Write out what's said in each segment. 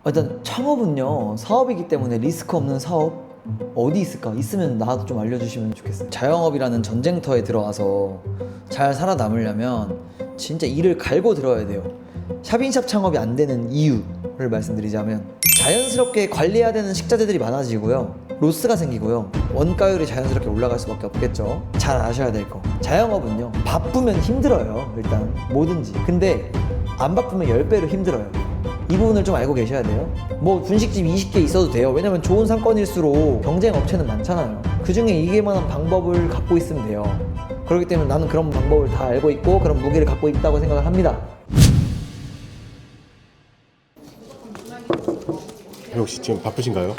일단 창업은요, 사업이기 때문에 리스크 없는 사업 어디 있을까? 있으면 나도 좀 알려주시면 좋겠어요. 자영업이라는 전쟁터에 들어가서 잘 살아남으려면 진짜 이를 갈고 들어야 돼요. 샵인샵 창업이 안 되는 이유를 말씀드리자면, 자연스럽게 관리해야 되는 식자재들이 많아지고요, 로스가 생기고요, 원가율이 자연스럽게 올라갈 수밖에 없겠죠. 잘 아셔야 될 거, 자영업은요 바쁘면 힘들어요. 일단 뭐든지. 근데 안 바쁘면 10배로 힘들어요. 이 부분을 좀 알고 계셔야 돼요. 뭐 분식집 20개 있어도 돼요. 왜냐면 좋은 상권일수록 경쟁 업체는 많잖아요. 그 중에 이기만한 방법을 갖고 있으면 돼요. 그렇기 때문에 나는 그런 방법을 다 알고 있고 그런 무기를 갖고 있다고 생각을 합니다. 혹시 지금 바쁘신가요?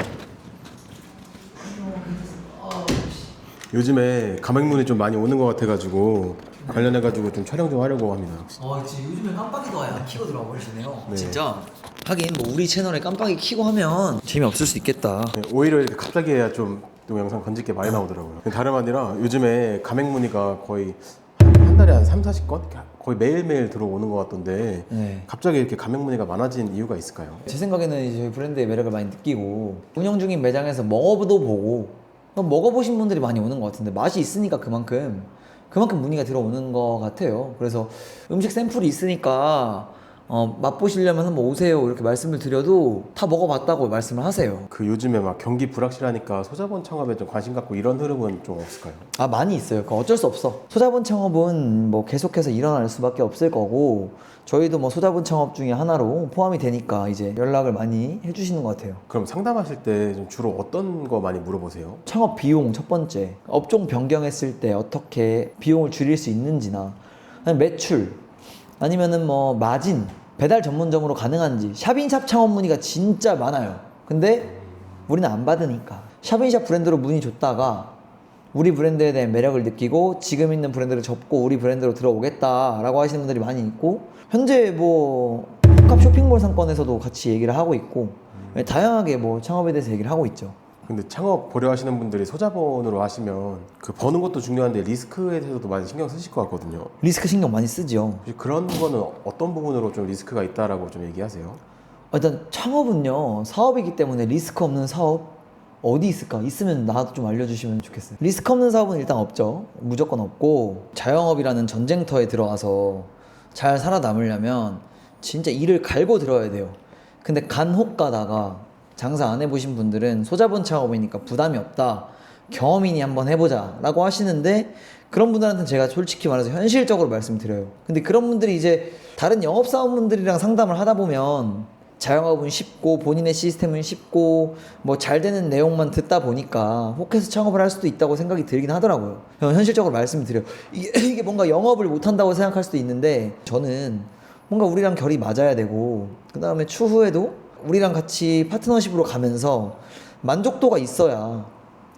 요즘에 가맹문이 좀 많이 오는 것 같아가지고 관련해가지고 좀 촬영 좀 하려고 합니다. 혹시. 지금 요즘에 깜빡이도 아예 안 켜고 들어와 버리시네요. 네. 진짜. 하긴 뭐 우리 채널에 깜빡이 켜고 하면 재미없을 수 있겠다. 네, 오히려 이렇게 갑자기 해야 좀 영상 건질 게 많이 나오더라고요. 다름 아니라 요즘에 가맹문의가 거의 한 달에 한 3, 40건? 거의 매일매일 들어오는 것 같던데 네. 갑자기 이렇게 가맹문의가 많아진 이유가 있을까요? 제 생각에는 이제 저희 브랜드의 매력을 많이 느끼고 운영 중인 매장에서 먹어도 보고 먹어보신 분들이 많이 오는 것 같은데, 맛이 있으니까 그만큼 문의가 들어오는 것 같아요. 그래서 음식 샘플이 있으니까 맛보시려면 한번 오세요 이렇게 말씀을 드려도 다 먹어봤다고 말씀을 하세요. 그 요즘에 막 경기 불확실하니까 소자본 창업에 좀 관심 갖고 이런 흐름은 좀 없을까요? 많이 있어요. 그거 어쩔 수 없어. 소자본 창업은 뭐 계속해서 일어날 수밖에 없을 거고, 저희도 뭐 소자본 창업 중에 하나로 포함이 되니까 이제 연락을 많이 해주시는 것 같아요. 그럼 상담하실 때 좀 주로 어떤 거 많이 물어보세요? 창업 비용 첫 번째, 업종 변경했을 때 어떻게 비용을 줄일 수 있는지나, 아니면 매출, 아니면은 뭐 마진, 배달 전문점으로 가능한지. 샵인샵 창업 문의가 진짜 많아요. 근데 우리는 안 받으니까. 샵인샵 브랜드로 문의 줬다가 우리 브랜드에 대한 매력을 느끼고 지금 있는 브랜드를 접고 우리 브랜드로 들어오겠다라고 하시는 분들이 많이 있고, 현재 뭐 복합 쇼핑몰 상권에서도 같이 얘기를 하고 있고, 다양하게 뭐 창업에 대해서 얘기를 하고 있죠. 근데 창업 고려하시는 분들이 소자본으로 하시면 그 버는 것도 중요한데 리스크에 대해서도 많이 신경 쓰실 것 같거든요. 리스크 신경 많이 쓰죠. 혹시 그런 거는 어떤 부분으로 좀 리스크가 있다라고 좀 얘기하세요? 일단 창업은요, 사업이기 때문에 리스크 없는 사업 어디 있을까? 있으면 나도 좀 알려주시면 좋겠어요. 리스크 없는 사업은 일단 없죠. 무조건 없고, 자영업이라는 전쟁터에 들어가서 잘 살아남으려면 진짜 이를 갈고 들어야 돼요. 근데 간혹 가다가 장사 안 해보신 분들은 소자본 창업이니까 부담이 없다, 경험이니 한번 해보자 라고 하시는데, 그런 분들한테는 제가 솔직히 말해서 현실적으로 말씀드려요. 근데 그런 분들이 이제 다른 영업사원분들이랑 상담을 하다 보면 자영업은 쉽고 본인의 시스템은 쉽고 뭐 잘 되는 내용만 듣다 보니까 혹해서 창업을 할 수도 있다고 생각이 들긴 하더라고요. 현실적으로 말씀드려요. 이게 뭔가 영업을 못한다고 생각할 수도 있는데, 저는 뭔가 우리랑 결이 맞아야 되고, 그 다음에 추후에도 우리랑 같이 파트너십으로 가면서 만족도가 있어야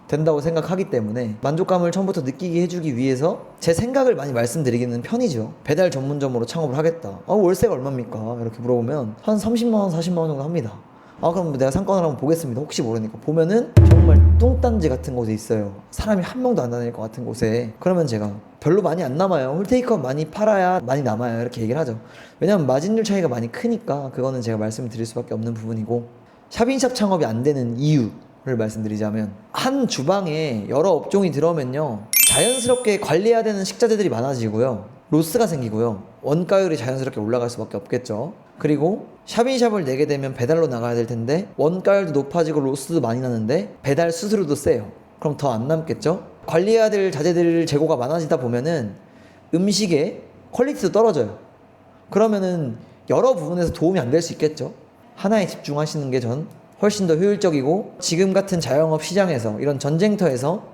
된다고 생각하기 때문에, 만족감을 처음부터 느끼게 해주기 위해서 제 생각을 많이 말씀드리기는 편이죠. 배달 전문점으로 창업을 하겠다. 월세가 얼마입니까? 이렇게 물어보면 한 30만 원, 40만 원 정도 합니다. 그럼 내가 상권을 한번 보겠습니다. 혹시 모르니까. 보면은 정말 뚱딴지 같은 곳에 있어요. 사람이 한 명도 안 다닐 것 같은 곳에. 그러면 제가 별로 많이 안 남아요. 홀테이크업 많이 팔아야 많이 남아요. 이렇게 얘기를 하죠. 왜냐면 마진율 차이가 많이 크니까. 그거는 제가 말씀을 드릴 수밖에 없는 부분이고, 샵인샵 창업이 안 되는 이유를 말씀드리자면, 한 주방에 여러 업종이 들어오면요, 자연스럽게 관리해야 되는 식자재들이 많아지고요, 로스가 생기고요, 원가율이 자연스럽게 올라갈 수밖에 없겠죠. 그리고 샵인샵을 내게 되면 배달로 나가야 될 텐데 원가율도 높아지고 로스도 많이 나는데 배달 수수료도 세요. 그럼 더 안 남겠죠. 관리해야 될 자재들 재고가 많아지다 보면은 음식의 퀄리티도 떨어져요. 그러면은 여러 부분에서 도움이 안 될 수 있겠죠. 하나에 집중하시는 게 전 훨씬 더 효율적이고, 지금 같은 자영업 시장에서, 이런 전쟁터에서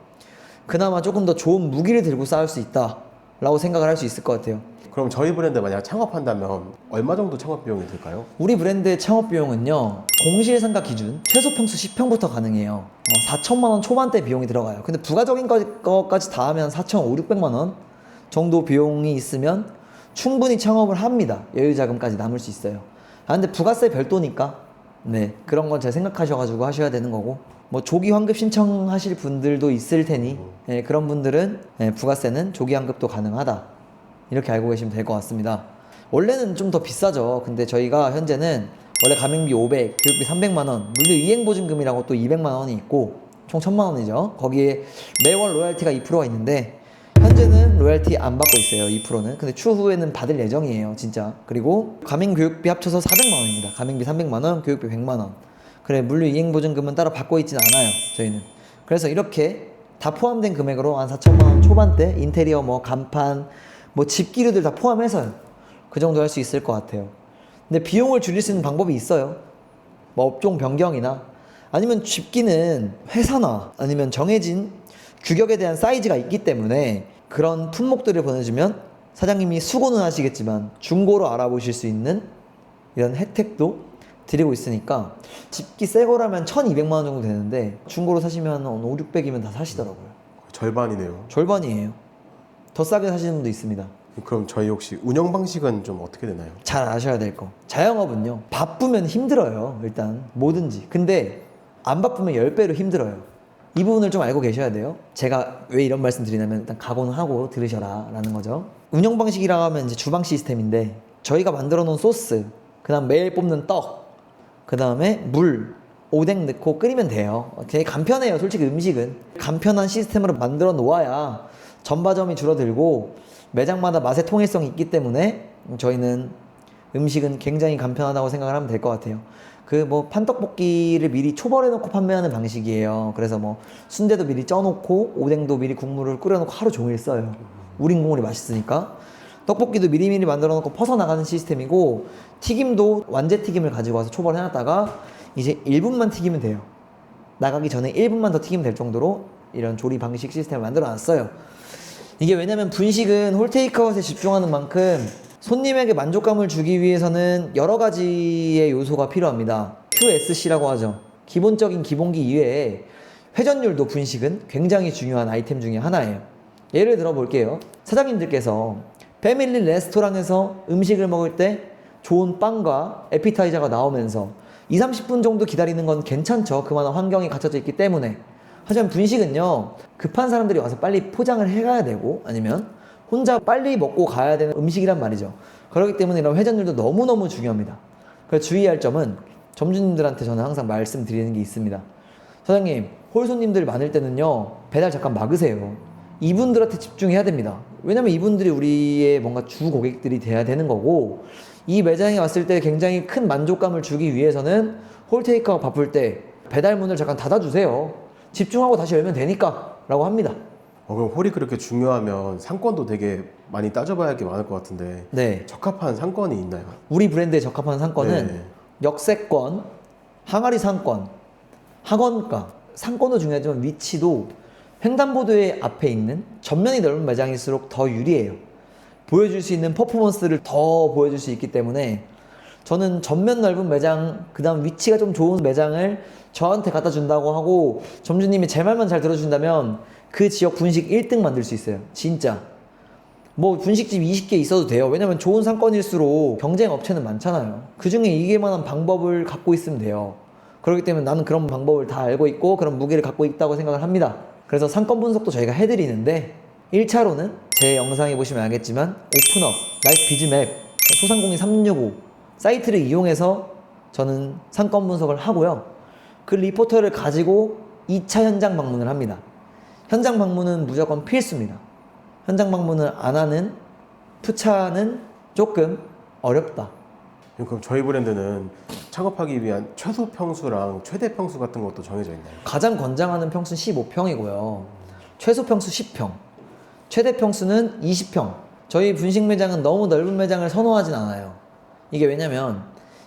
그나마 조금 더 좋은 무기를 들고 싸울 수 있다 라고 생각을 할 수 있을 것 같아요. 그럼 저희 브랜드 만약 창업한다면 얼마 정도 창업 비용이 들까요? 우리 브랜드의 창업 비용은요, 공실상가 기준 최소 평수 10평부터 가능해요. 4천만 원 초반대 비용이 들어가요. 근데 부가적인 것까지 다 하면 4,500, 600만 원 정도 비용이 있으면 충분히 창업을 합니다. 여유자금까지 남을 수 있어요. 근데 부가세 별도니까 네, 그런 건 잘 생각하셔가지고 하셔야 되는 거고, 뭐 조기 환급 신청하실 분들도 있을 테니 그런 분들은 부가세는 조기 환급도 가능하다, 이렇게 알고 계시면 될 것 같습니다. 원래는 좀 더 비싸죠. 근데 저희가 현재는 원래 가맹비 500, 교육비 300만 원, 물류 이행보증금이라고 또 200만 원이 있고 총 1000만 원이죠. 거기에 매월 로열티가 2%가 있는데 현재는 로열티 안 받고 있어요. 2%는. 근데 추후에는 받을 예정이에요. 진짜. 그리고 가맹교육비 합쳐서 400만 원입니다. 가맹비 300만 원, 교육비 100만 원. 그래, 물류 이행보증금은 따로 받고 있지는 않아요. 저희는. 그래서 이렇게 다 포함된 금액으로 한 4천만 원 초반대, 인테리어 뭐 간판, 뭐 집기류들 다 포함해서요. 그 정도 할 수 있을 것 같아요. 근데 비용을 줄일 수 있는 방법이 있어요. 뭐 업종 변경이나 아니면 집기는 회사나 아니면 정해진 규격에 대한 사이즈가 있기 때문에 그런 품목들을 보내주면 사장님이 수고는 하시겠지만 중고로 알아보실 수 있는 이런 혜택도 드리고 있으니까 집기 새 거라면 1200만 원 정도 되는데 중고로 사시면 5, 600이면 다 사시더라고요. 절반이네요. 절반이에요. 더 싸게 사시는 분도 있습니다. 그럼 저희 혹시 운영 방식은 좀 어떻게 되나요? 잘 아셔야 될 거. 자영업은요. 바쁘면 힘들어요. 일단 뭐든지. 근데 안 바쁘면 10배로 힘들어요. 이 부분을 좀 알고 계셔야 돼요. 제가 왜 이런 말씀 드리냐면 일단 각오는 하고 들으셔라 라는 거죠. 운영 방식이라고 하면 이제 주방 시스템인데 저희가 만들어 놓은 소스, 그 다음 매일 뽑는 떡, 그 다음에 물, 오뎅 넣고 끓이면 돼요. 되게 간편해요. 솔직히 음식은 간편한 시스템으로 만들어 놓아야 전바점이 줄어들고 매장마다 맛의 통일성이 있기 때문에 저희는 음식은 굉장히 간편하다고 생각을 하면 될 것 같아요. 그 뭐 판떡볶이를 미리 초벌해 놓고 판매하는 방식이에요. 그래서 뭐 순대도 미리 쪄놓고 오뎅도 미리 국물을 끓여놓고 하루 종일 써요. 우린 국물이 맛있으니까. 떡볶이도 미리미리 만들어 놓고 퍼서 나가는 시스템이고 튀김도 완제 튀김을 가지고 와서 초벌해 놨다가 이제 1분만 튀기면 돼요. 나가기 전에 1분만 더 튀기면 될 정도로 이런 조리 방식 시스템을 만들어 놨어요. 이게 왜냐면 분식은 홀테이크아웃에 집중하는 만큼 손님에게 만족감을 주기 위해서는 여러 가지의 요소가 필요합니다. QSC라고 하죠. 기본적인 기본기 이외에 회전율도 분식은 굉장히 중요한 아이템 중에 하나예요. 예를 들어 볼게요. 사장님들께서 패밀리 레스토랑에서 음식을 먹을 때 좋은 빵과 에피타이저가 나오면서 2, 30분 정도 기다리는 건 괜찮죠. 그만한 환경이 갖춰져 있기 때문에. 하지만 분식은요, 급한 사람들이 와서 빨리 포장을 해가야 되고 아니면 혼자 빨리 먹고 가야 되는 음식이란 말이죠. 그렇기 때문에 이런 회전율도 너무너무 중요합니다. 그래서 주의할 점은 점주님들한테 저는 항상 말씀드리는 게 있습니다. 사장님, 홀 손님들 많을 때는요, 배달 잠깐 막으세요. 이분들한테 집중해야 됩니다. 왜냐면 이분들이 우리의 뭔가 주 고객들이 돼야 되는 거고 이 매장에 왔을 때 굉장히 큰 만족감을 주기 위해서는 홀테이크아웃 바쁠 때 배달문을 잠깐 닫아주세요. 집중하고 다시 열면 되니까 라고 합니다. 그럼 홀이 그렇게 중요하면 상권도 되게 많이 따져봐야 할 게 많을 것 같은데 네. 적합한 상권이 있나요? 우리 브랜드에 적합한 상권은 네. 역세권, 항아리 상권, 학원가, 상권도 중요하지만 위치도 횡단보도의 앞에 있는 전면이 넓은 매장일수록 더 유리해요. 보여줄 수 있는 퍼포먼스를 더 보여줄 수 있기 때문에 저는 전면 넓은 매장, 그 다음 위치가 좀 좋은 매장을 저한테 갖다 준다고 하고 점주님이 제 말만 잘 들어준다면 그 지역 분식 1등 만들 수 있어요. 진짜. 뭐 분식집 20개 있어도 돼요. 왜냐면 좋은 상권일수록 경쟁 업체는 많잖아요. 그 중에 이길 만한 방법을 갖고 있으면 돼요. 그렇기 때문에 나는 그런 방법을 다 알고 있고 그런 무게를 갖고 있다고 생각을 합니다. 그래서 상권 분석도 저희가 해드리는데 1차로는 제 영상에 보시면 알겠지만 오픈업, 라이프 비즈맵, 소상공인 365 사이트를 이용해서 저는 상권 분석을 하고요. 그 리포터를 가지고 2차 현장 방문을 합니다. 현장 방문은 무조건 필수입니다. 현장 방문을 안 하는 투차는 조금 어렵다. 그럼 저희 브랜드는 창업하기 위한 최소 평수랑 최대 평수 같은 것도 정해져 있나요? 가장 권장하는 평수는 15평이고요. 최소 평수 10평. 최대 평수는 20평. 저희 분식 매장은 너무 넓은 매장을 선호하진 않아요. 이게 왜냐면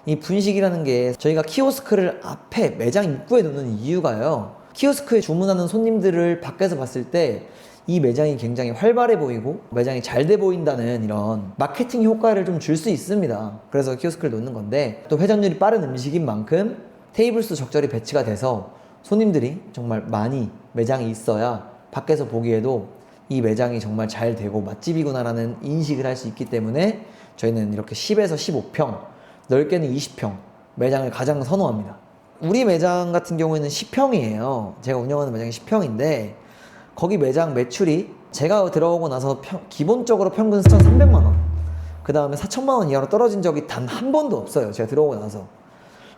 이 분식이라는 게 저희가 키오스크를 앞에 매장 입구에 놓는 이유가요. 키오스크에 주문하는 손님들을 밖에서 봤을 때 이 매장이 굉장히 활발해 보이고 매장이 잘 돼 보인다는 이런 마케팅 효과를 좀 줄 수 있습니다. 그래서 키오스크를 놓는 건데 또 회전율이 빠른 음식인 만큼 테이블 수 적절히 배치가 돼서 손님들이 정말 많이 매장이 있어야 밖에서 보기에도 이 매장이 정말 잘 되고 맛집이구나라는 인식을 할 수 있기 때문에 저희는 이렇게 10에서 15평, 넓게는 20평 매장을 가장 선호합니다. 우리 매장 같은 경우에는 10평이에요. 제가 운영하는 매장이 10평인데 거기 매장 매출이 제가 들어오고 나서 기본적으로 평균 1,300만 원, 그 다음에 4천만 원 이하로 떨어진 적이 단 한 번도 없어요. 제가 들어오고 나서.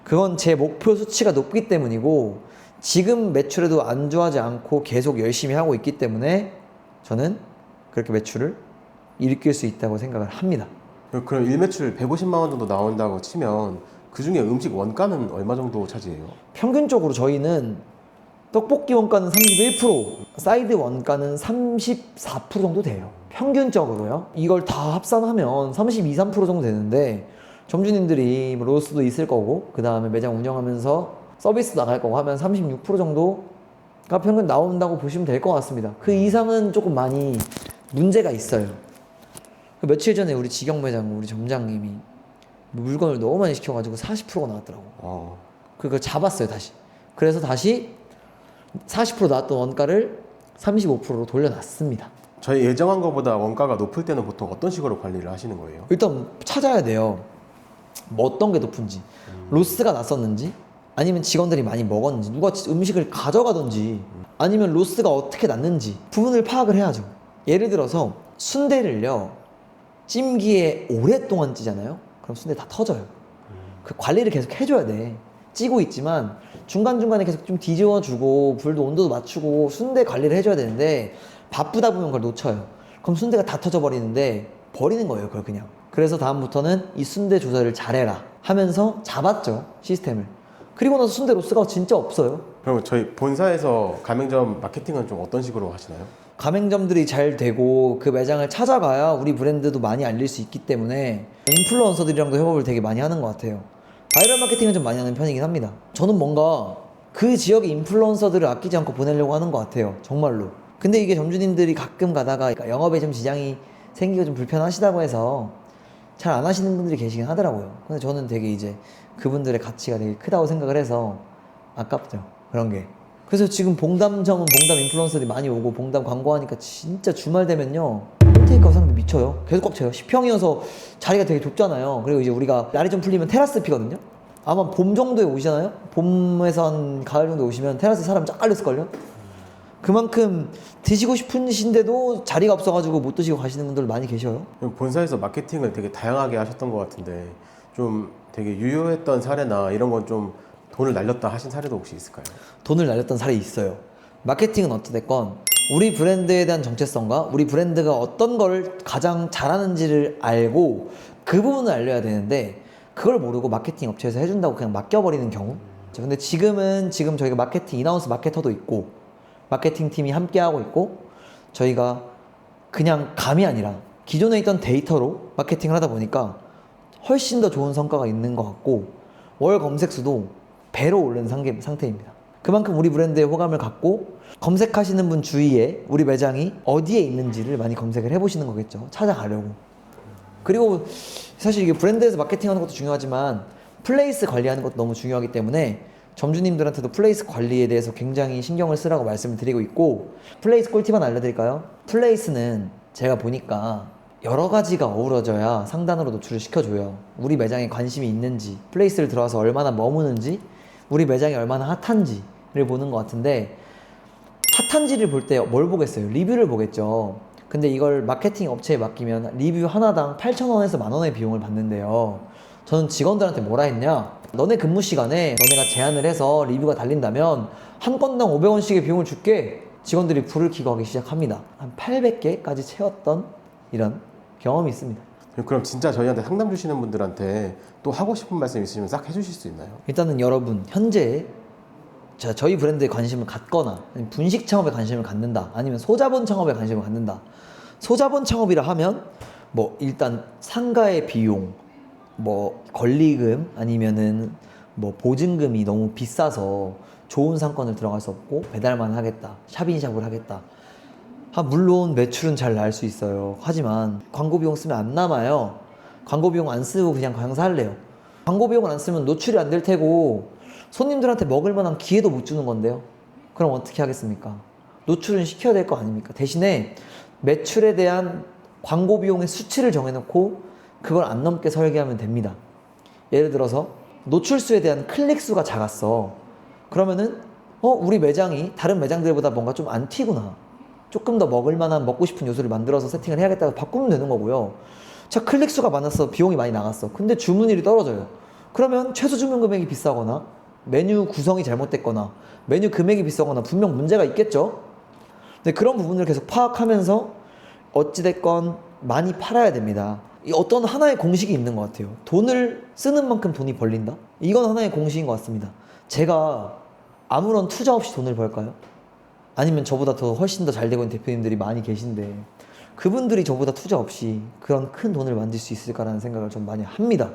그건 제 목표 수치가 높기 때문이고 지금 매출에도 안주하지 않고 계속 열심히 하고 있기 때문에 저는 그렇게 매출을 일으킬 수 있다고 생각을 합니다. 그럼 일매출 150만 원 정도 나온다고 치면 그 중에 음식 원가는 얼마 정도 차지해요? 평균적으로 저희는 떡볶이 원가는 31%, 사이드 원가는 34% 정도 돼요. 평균적으로요. 이걸 다 합산하면 32, 3% 정도 되는데 점주님들이 뭐 로스도 있을 거고 그 다음에 매장 운영하면서 서비스 나갈 거고 하면 36% 정도가 평균 나온다고 보시면 될 것 같습니다. 그 이상은 조금 많이 문제가 있어요. 그 며칠 전에 우리 직영 매장 우리 점장님이 물건을 너무 많이 시켜가지고 40%가 나왔더라고. 그걸 잡았어요 다시. 그래서 다시 40% 나왔던 원가를 35%로 돌려놨습니다. 저희 예정한 것보다 원가가 높을 때는 보통 어떤 식으로 관리를 하시는 거예요? 일단 찾아야 돼요. 뭐 어떤 게 높은지, 로스가 났었는지, 아니면 직원들이 많이 먹었는지, 누가 음식을 가져가던지, 아니면 로스가 어떻게 났는지 부분을 파악을 해야죠. 예를 들어서 순대를요 찜기에 오랫동안 찌잖아요. 그럼 순대 다 터져요. 그 관리를 계속 해줘야 돼. 찌고 있지만 중간중간에 계속 좀 뒤집어주고 불도 온도도 맞추고 순대 관리를 해줘야 되는데 바쁘다 보면 그걸 놓쳐요. 그럼 순대가 다 터져버리는데 버리는 거예요 그걸 그냥. 그래서 다음부터는 이 순대 조절을 잘해라 하면서 잡았죠 시스템을. 그리고 나서 순대 로스가 진짜 없어요. 그럼 저희 본사에서 가맹점 마케팅은 좀 어떤 식으로 하시나요? 가맹점들이 잘 되고 그 매장을 찾아가야 우리 브랜드도 많이 알릴 수 있기 때문에 인플루언서들이랑도 협업을 되게 많이 하는 것 같아요. 바이럴 마케팅은 좀 많이 하는 편이긴 합니다. 저는 뭔가 그 지역의 인플루언서들을 아끼지 않고 보내려고 하는 것 같아요 정말로. 근데 이게 점주님들이 가끔 가다가 영업에 좀 지장이 생기고 좀 불편하시다고 해서 잘 안 하시는 분들이 계시긴 하더라고요. 근데 저는 되게 이제 그분들의 가치가 되게 크다고 생각을 해서 아깝죠 그런 게. 그래서 지금 봉담점은 봉담 인플루언서들이 많이 오고 봉담 광고하니까 진짜 주말 되면요 홈테이크아웃 사람들 미쳐요. 계속 꽉 차요. 10평이어서 자리가 되게 좁잖아요. 그리고 이제 우리가 날이 좀 풀리면 테라스 피거든요. 아마 봄 정도에 오시잖아요. 봄에서 한 가을 정도에 오시면 테라스 사람 쫙 깔렸을걸요. 그만큼 드시고 싶으신데도 자리가 없어가지고 못 드시고 가시는 분들 많이 계셔요. 그럼 본사에서 마케팅을 되게 다양하게 하셨던 것 같은데 좀 되게 유효했던 사례나 이런 건 좀 돈을 날렸다 하신 사례도 혹시 있을까요? 돈을 날렸던 사례 있어요. 마케팅은 어찌됐건 우리 브랜드에 대한 정체성과 우리 브랜드가 어떤 걸 가장 잘하는지를 알고 그 부분을 알려야 되는데 그걸 모르고 마케팅 업체에서 해준다고 그냥 맡겨버리는 경우. 근데 지금 저희가 마케팅 인하우스 마케터도 있고 마케팅 팀이 함께 하고 있고 저희가 그냥 감이 아니라 기존에 있던 데이터로 마케팅을 하다 보니까 훨씬 더 좋은 성과가 있는 것 같고 월 검색 수도 배로 오른 상태입니다. 그만큼 우리 브랜드에 호감을 갖고 검색하시는 분 주위에 우리 매장이 어디에 있는지를 많이 검색을 해보시는 거겠죠. 찾아가려고. 그리고 사실 이게 브랜드에서 마케팅하는 것도 중요하지만 플레이스 관리하는 것도 너무 중요하기 때문에 점주님들한테도 플레이스 관리에 대해서 굉장히 신경을 쓰라고 말씀을 드리고 있고, 플레이스 꿀팁 하나 알려드릴까요? 플레이스는 제가 보니까 여러 가지가 어우러져야 상단으로 노출을 시켜줘요. 우리 매장에 관심이 있는지, 플레이스를 들어와서 얼마나 머무는지, 우리 매장이 얼마나 핫한지를 보는 것 같은데, 핫한지를 볼 때 뭘 보겠어요? 리뷰를 보겠죠. 근데 이걸 마케팅 업체에 맡기면 리뷰 하나당 8,000원에서 10,000원의 비용을 받는데요. 저는 직원들한테 뭐라 했냐? 너네 근무 시간에 너네가 제안을 해서 리뷰가 달린다면 한 건당 500원씩의 비용을 줄게. 직원들이 불을 켜고 하기 시작합니다. 한 800개까지 채웠던 이런 경험이 있습니다. 그럼 진짜 저희한테 상담 주시는 분들한테 또 하고 싶은 말씀 있으시면 싹 해주실 수 있나요? 일단은 여러분 현재 저희 브랜드에 관심을 갖거나 분식 창업에 관심을 갖는다, 아니면 소자본 창업에 관심을 갖는다. 소자본 창업이라 하면 뭐 일단 상가의 비용, 뭐 권리금, 아니면은 뭐 보증금이 너무 비싸서 좋은 상권을 들어갈 수 없고 배달만 하겠다, 샵인샵을 하겠다. 물론 매출은 잘 날 수 있어요. 하지만 광고 비용 쓰면 안 남아요. 광고 비용 안 쓰고 그냥 장사할래요. 광고 비용을 안 쓰면 노출이 안 될 테고 손님들한테 먹을 만한 기회도 못 주는 건데요. 그럼 어떻게 하겠습니까? 노출은 시켜야 될 거 아닙니까? 대신에 매출에 대한 광고 비용의 수치를 정해놓고 그걸 안 넘게 설계하면 됩니다. 예를 들어서 노출수에 대한 클릭 수가 작았어. 그러면은 우리 매장이 다른 매장들보다 뭔가 좀 안 튀구나, 조금 더 먹을 만한 먹고 싶은 요소를 만들어서 세팅을 해야겠다고 바꾸면 되는 거고요. 자, 클릭 수가 많았어, 비용이 많이 나갔어. 근데 주문율이 떨어져요. 그러면 최소 주문 금액이 비싸거나 메뉴 구성이 잘못됐거나 메뉴 금액이 비싸거나 분명 문제가 있겠죠. 근데 그런 부분을 계속 파악하면서 어찌됐건 많이 팔아야 됩니다. 이 어떤 하나의 공식이 있는 것 같아요. 돈을 쓰는 만큼 돈이 벌린다? 이건 하나의 공식인 것 같습니다. 제가 아무런 투자 없이 돈을 벌까요? 아니면 저보다 더 훨씬 더 잘 되고 있는 대표님들이 많이 계신데 그분들이 저보다 투자 없이 그런 큰 돈을 만들 수 있을까라는 생각을 좀 많이 합니다.